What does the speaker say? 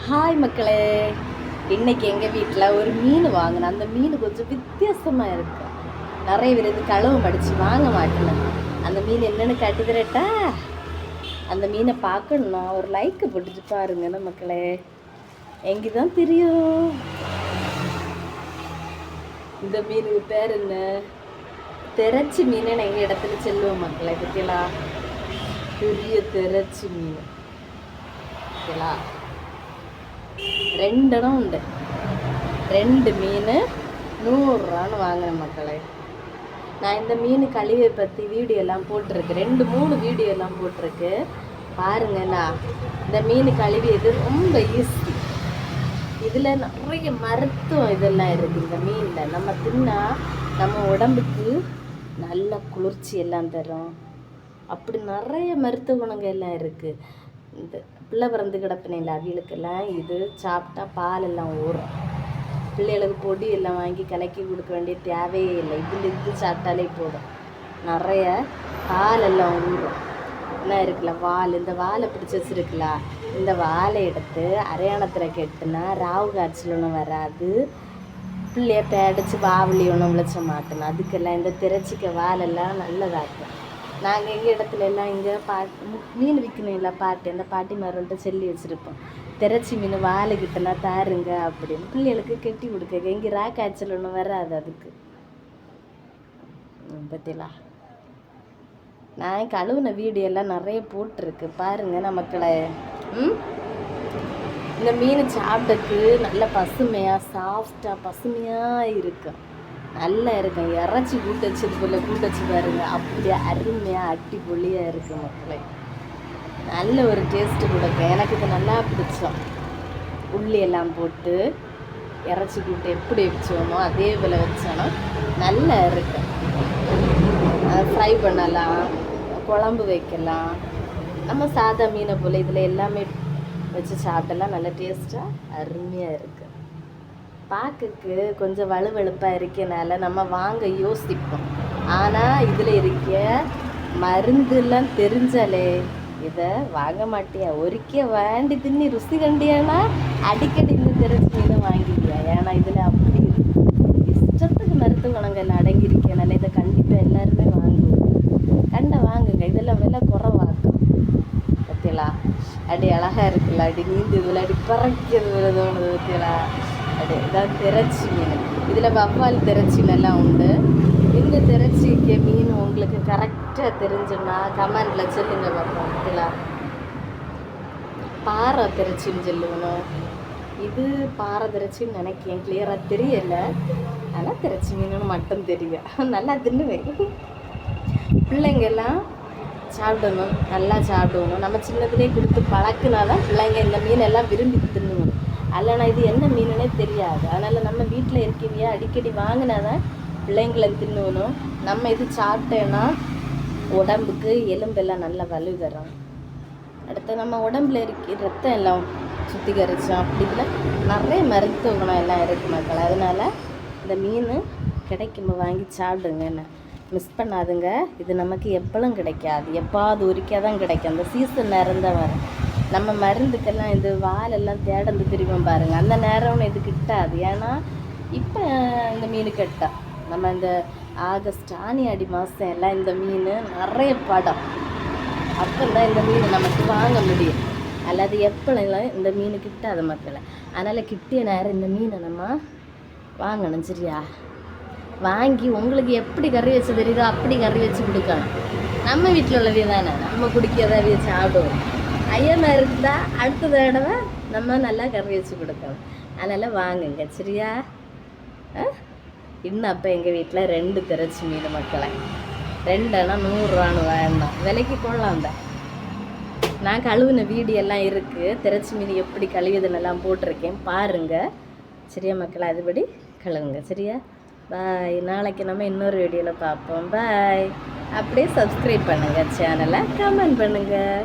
Hi மக்களே, இன்னைக்கு எங்கள் வீட்டில் ஒரு மீன் வாங்கினேன். அந்த மீன் கொஞ்சம் வித்தியாசமாக இருக்கு. நிறைய பேர் இது களவு மடித்து வாங்க மாட்டேன். அந்த மீன் என்னென்னு காட்டுகிறட்டா? அந்த மீனை பார்க்கணுன்னா ஒரு லைக்கை போட்டுட்டு பாருங்கண்ணா மக்களே. எங்கே தான் தெரியும். இந்த மீனுக்கு பேர் என்ன? திரச்சி மீன். எங்கள் இடத்துல செல்லுவோம் மக்களே. பற்றியலா பெரிய திரச்சி மீன் ஓகேலா. 2 இடம் உண்டு. 2 மீன் 100 ரூபான்னு வாங்கினேன் மக்களே. நான் இந்த மீன் கழிவை பற்றி வீடியோலாம் போட்டிருக்கு, 2-3 வீடியோலாம் போட்டிருக்கு பாருங்கண்ணா. இந்த மீன் கழுவியது ரொம்ப ஈஸி. இதில் நிறைய மருத்துவம் இதெல்லாம் இருக்குது. இந்த மீனில் நம்ம தின்னா நம்ம உடம்புக்கு நல்ல குளிர்ச்சி எல்லாம் தரும். அப்படி நிறைய மருத்துவ குணங்கள் எல்லாம் இருக்குது. இந்த பிள்ளை பிறந்து கிடப்பினில்ல அவிகளுக்கெல்லாம் இது சாப்பிட்டா பால் எல்லாம் ஊறும். பிள்ளைகளுக்கு பொடி எல்லாம் வாங்கி கலக்கி கொடுக்க வேண்டிய தேவையே இல்லை. இது சாப்பிட்டாலே போதும், நிறைய பால் எல்லாம் ஊறும். என்ன இருக்குல்ல வால், இந்த வாழை பிடிச்சி வச்சுருக்குல்ல, இந்த வாழை எடுத்து அரையாணத்தில் கெட்டுனா ராவு காய்ச்சல் ஒன்றும் வராது. பிள்ளைய பேடிச்சு வாவலி ஒன்றும் விளைச்ச மாட்டணும். அதுக்கெல்லாம் இந்த திரைச்சிக்க வாலெல்லாம் நல்லதாக்கும். நாங்கள் எங்கள் இடத்துல எல்லாம் இங்கே மீன் விற்கணும் இல்லை பாட்டி, அந்த பாட்டி மரன்ட்டு சொல்லி வச்சுருப்போம். திரச்சி மீன் வாழைக்கிட்டனா தாருங்க அப்படின்னு பிள்ளைகளுக்கு கெட்டி கொடுக்க. எங்கே ரா காய்ச்சல் ஒன்றும் வராது அதுக்கு. பற்றிலா நான் கழுவுன வீடியோலாம் நிறைய போட்டிருக்கு பாருங்க மக்களை. இந்த மீன் சாப்பிட்டக்கு நல்ல பசுமையாக சாஃப்டாக பசுமையாக இருக்கும், நல்லா இருக்கும். இறைச்சி கூட்டு வச்சது போல் கூட்டு வச்சு பாருங்க, அப்படியே அருமையாக அடிப்பொலியாக இருக்குது மக்களே. நல்ல ஒரு டேஸ்ட்டு கொடுக்கும். எனக்கு இது நல்லா பிடிச்சோம். உள்ளி எல்லாம் போட்டு இறைச்சி கூட்டு எப்படி வச்சோமோ அதே போல் வச்சோன்னா நல்லா இருக்கும். ஃப்ரை பண்ணலாம், குழம்பு வைக்கலாம். நம்ம சாதா மீனை போல் இதில் எல்லாமே வச்சு சாப்பிட்டலாம். நல்ல டேஸ்ட்டாக அருமையாக இருக்குது. பார்க்குக்கு கொஞ்சம் வலுவெழுப்பாக இருக்கனால நம்ம வாங்க யோசிப்போம். ஆனால் இதில் இருக்க மருந்துலாம் தெரிஞ்சாலே இதை வாங்க மாட்டியா. ஒருக்கே வேண்டி தின்னி ருசி கண்டியானா அடிக்கடி இந்த திரைச்சி மீனை வாங்கிட்டியா. ஏன்னா இதில் அப்படி இஷ்டத்துக்கு மருத்துவ குணங்கள் அடங்கியிருக்கனால இதை கண்டிப்பாக எல்லாருமே வாங்குவோம். வாங்குங்க. இதெல்லாம் விலை குறைவாக்கும். பற்றியலா அடி அழகாக இருக்குல்ல, அடி நீந்து இதில் அடி பறக்கிறது தோணுது பற்றியலா. அது இதான் திரச்சி மீன். இதில் வவ்வால் திரச்சி நல்லா உண்டு. இந்த திரச்சிக்கு மீன் உங்களுக்கு கரெக்டாக தெரிஞ்சுன்னா கமெண்டில் சொல்லுங்க பார்ப்போம். இதில் பாறை திரச்சின்னு சொல்லுவணும். இது பாறை திரச்சின்னு நினைக்கிறேன், கிளியராக தெரியலை. ஆனால் திரச்சி மீனுன்னு மட்டும் தெரியும். நல்லா தின்னுவேன். பிள்ளைங்கெல்லாம் சாப்பிடணும், நல்லா சாப்பிடுவோம். நம்ம சின்னதுலேயே கொடுத்து பழக்குனா தான் பிள்ளைங்க இந்த மீனெல்லாம் விரும்பி தின்னுவோம். அல்லனா இது என்ன மீனுன்னே தெரியாது. அதனால் நம்ம வீட்டில் இருக்கீங்க அடிக்கடி வாங்கினா தான் பிள்ளைங்களை தின்னுவணும். நம்ம இது சாப்பிட்டேன்னா உடம்புக்கு எலும்பெல்லாம் நல்லா வலு தரும். அடுத்து நம்ம உடம்புல இருக்க ரத்தம் எல்லாம் சுத்திகரிச்சோம். அப்படி இல்லை நிறைய மருத்துவ குணம் எல்லாம் இருக்குது மக்கள். அதனால் இந்த மீன் கிடைக்கும்போது வாங்கி சாப்பிடுங்க. என்ன மிஸ் பண்ணாதுங்க. இது நமக்கு எப்பளும் கிடைக்காது, எப்பாவது ஒருக்கா தான் கிடைக்கும். அந்த சீசன் நேரம் தான் வரும். நம்ம மருந்துக்கெல்லாம் இது வாலெல்லாம் தேடந்து திரிவோம் பாருங்கள், அந்த நேரம்னு இது கிட்டாது. ஏன்னா இப்போ இந்த மீன் கெட்டா நம்ம இந்த ஆகஸ்ட் ஆடி மாதம் எல்லாம் இந்த மீன் நிறைய படம். அப்போ தான் இந்த மீன் நமக்கு வாங்க முடியும். அல்லது எப்போலாம் இந்த மீன் கிட்டாத மக்களை. அதனால் கிட்டிய நேரம் இந்த மீனை நம்ம வாங்கணும். சரியா? வாங்கி உங்களுக்கு எப்படி கறி வச்சு தெரியுதோ அப்படி கறி வச்சு கொடுக்கணும். நம்ம வீட்டில் உள்ளவே தானே நம்ம குடிக்கிறதாவே சாப்பிடுவோம். ஐயமாக இருந்தால் அடுத்த தடவை நம்ம நல்லா கறி வச்சு கொடுக்கணும். அதனால் வாங்குங்க. சரியா? இன்னும் அப்போ எங்கள் வீட்டில் 2 திரச்சி மீன் மக்களை. 2 ஆனால் 100 ரூபான்னு வேண்டாம், விலைக்கு கொள்ளலாம் தான். நான் கழுவுன வீடியோலாம் இருக்குது. திரச்சி மீன் எப்படி கழுவுதுன்னெல்லாம் போட்டிருக்கேன் பாருங்கள். சரியா மக்களை? அதுபடி கழுவுங்க. சரியா? பாய். நாளைக்கு நம்ம இன்னொரு வீடியோவில் பார்ப்போம். பாய். அப்படியே சப்ஸ்கிரைப் பண்ணுங்கள், சேனலை கமெண்ட் பண்ணுங்கள்.